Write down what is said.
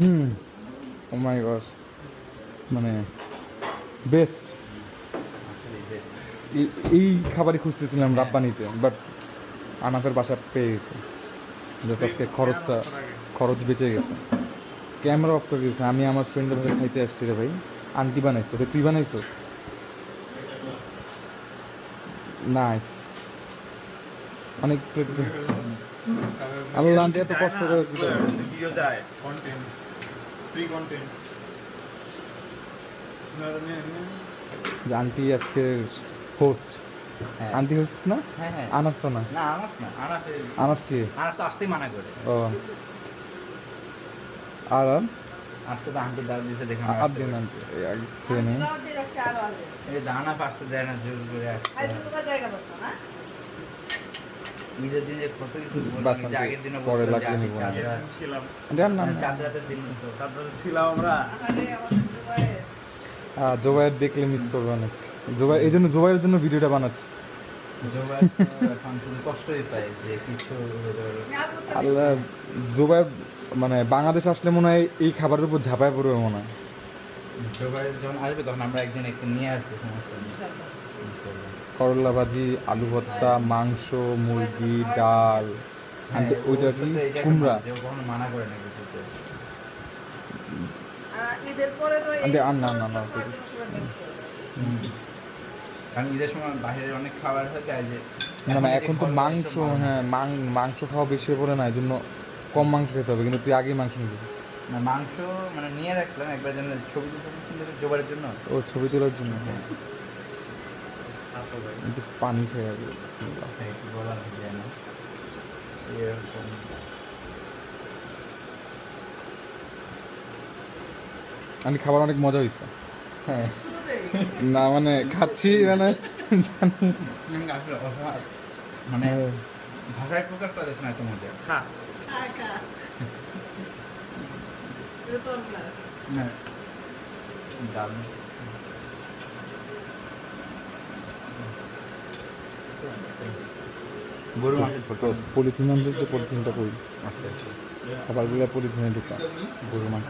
হুম, ও মাই god, মানে best. এই খাবারই খুঁজতেছিলাম রাব্বানিতে, বাট আনাফের বাসা পেয়ে গেছে। জাস্ট আজকে খরচ বেঁচে গেছে। ক্যামেরা অফ করে দিয়েছে। আমি আমার ফ্রেন্ডের বাসায় খাইতে আসছি রে ভাই। আন্টি বানাইছো রে, তুই বানাইছো? নাইস, অনেক আল্লাহ, আন্টি এত কষ্ট করে দিতে পারে। ভিডিও যায় কন্টেন্ট, ফ্রি কন্টেন্ট। যে আন্টি আজকের হোস্ট। হ্যাঁ। আন্টি হোস্ট না? হ্যাঁ হ্যাঁ। আনাফ তো না। না আনাফ না, আনাফ কে? আনাফ তো আসতেই মানা করে। ও, আর আজকে তো আন্টি দাওয়াত দিয়েছে দেখে আর দিন আন্টি খেয়ে নেই। এই দানা আসতে দেয় না, জোর করে আসতে। ঈদের দিনে কত কিছু বললাম, বাস, ঈদের আগের দিনে পরে বলছিলাম যে লাগলে আমি নিবো। চাঁদ রাত, ছিলাম, আন্টি আর না, মানে চাঁদ রাতের দিন তো। তারপরে ছিলাম আমরা। জোবাইয়ের দেখলে মিস করবে অনেক। জোবাই, এই জন্য জোবাইয়ের জন্য ভিডিওটা বানাচ্ছি। জোবাই তো এখন শুধু কষ্টই পায় যে কিছু আল্লাহ, জোবাই মানে বাংলাদেশ আসলে মনে হয় এই খাবারের উপর ঝাঁপায় পড়বে মনে হয়। জোবাই যখন আসবে তখন আমরা একদিন একটু নিয়ে আসবো, সমস্যা নেই। ইনশাআল্লাহ। করলা ভাজি, আলু ভর্তা, মাংস, মুরগি, ডাল। হ্যাঁ, ওইটা ওর কি সাথে এটা একটা কুমড়া? মজা, ও কখনো মানা করে না কিছুতে। আন্টি আর না না না, কারণ ঈদের সময় বাইরের অনেক খাবার হয়ে যায় যে না না, যে এখন তো ঘরোয়া মাংস, এসব বানানো হ্যাঁ মাংস খাওয়া বেশি হয়ে পড়ে না, এই জন্য কম মাংস খেতে হবে। কিন্তু তুই আগেই মাংস নিয়েছিস। না, মাংস মানে নিয়ে রাখলাম একবার জন্য, ছবি তুলতে সুন্দর জোবারের জন্য। ও, ছবি তোলার জন্য। একটু পানি খেয়ে যাবে। হ্যাঁ, একটু বলা যায় না এরকম। আমি খাবার অনেক মজা হয়েছে। হ্যাঁ, না মানে খাচ্ছি মানে জানি। আসলে অভাব, মানে ভাষায় প্রকাশ করা যাচ্ছে না এত মজা। খা। না, ডাল গরু মাংস ছোট পলিথিন আনছিস তো, পলিথিনটা কই? আছে। খাবারগুলো পলিথিনে ঢুকা। গরু মাংস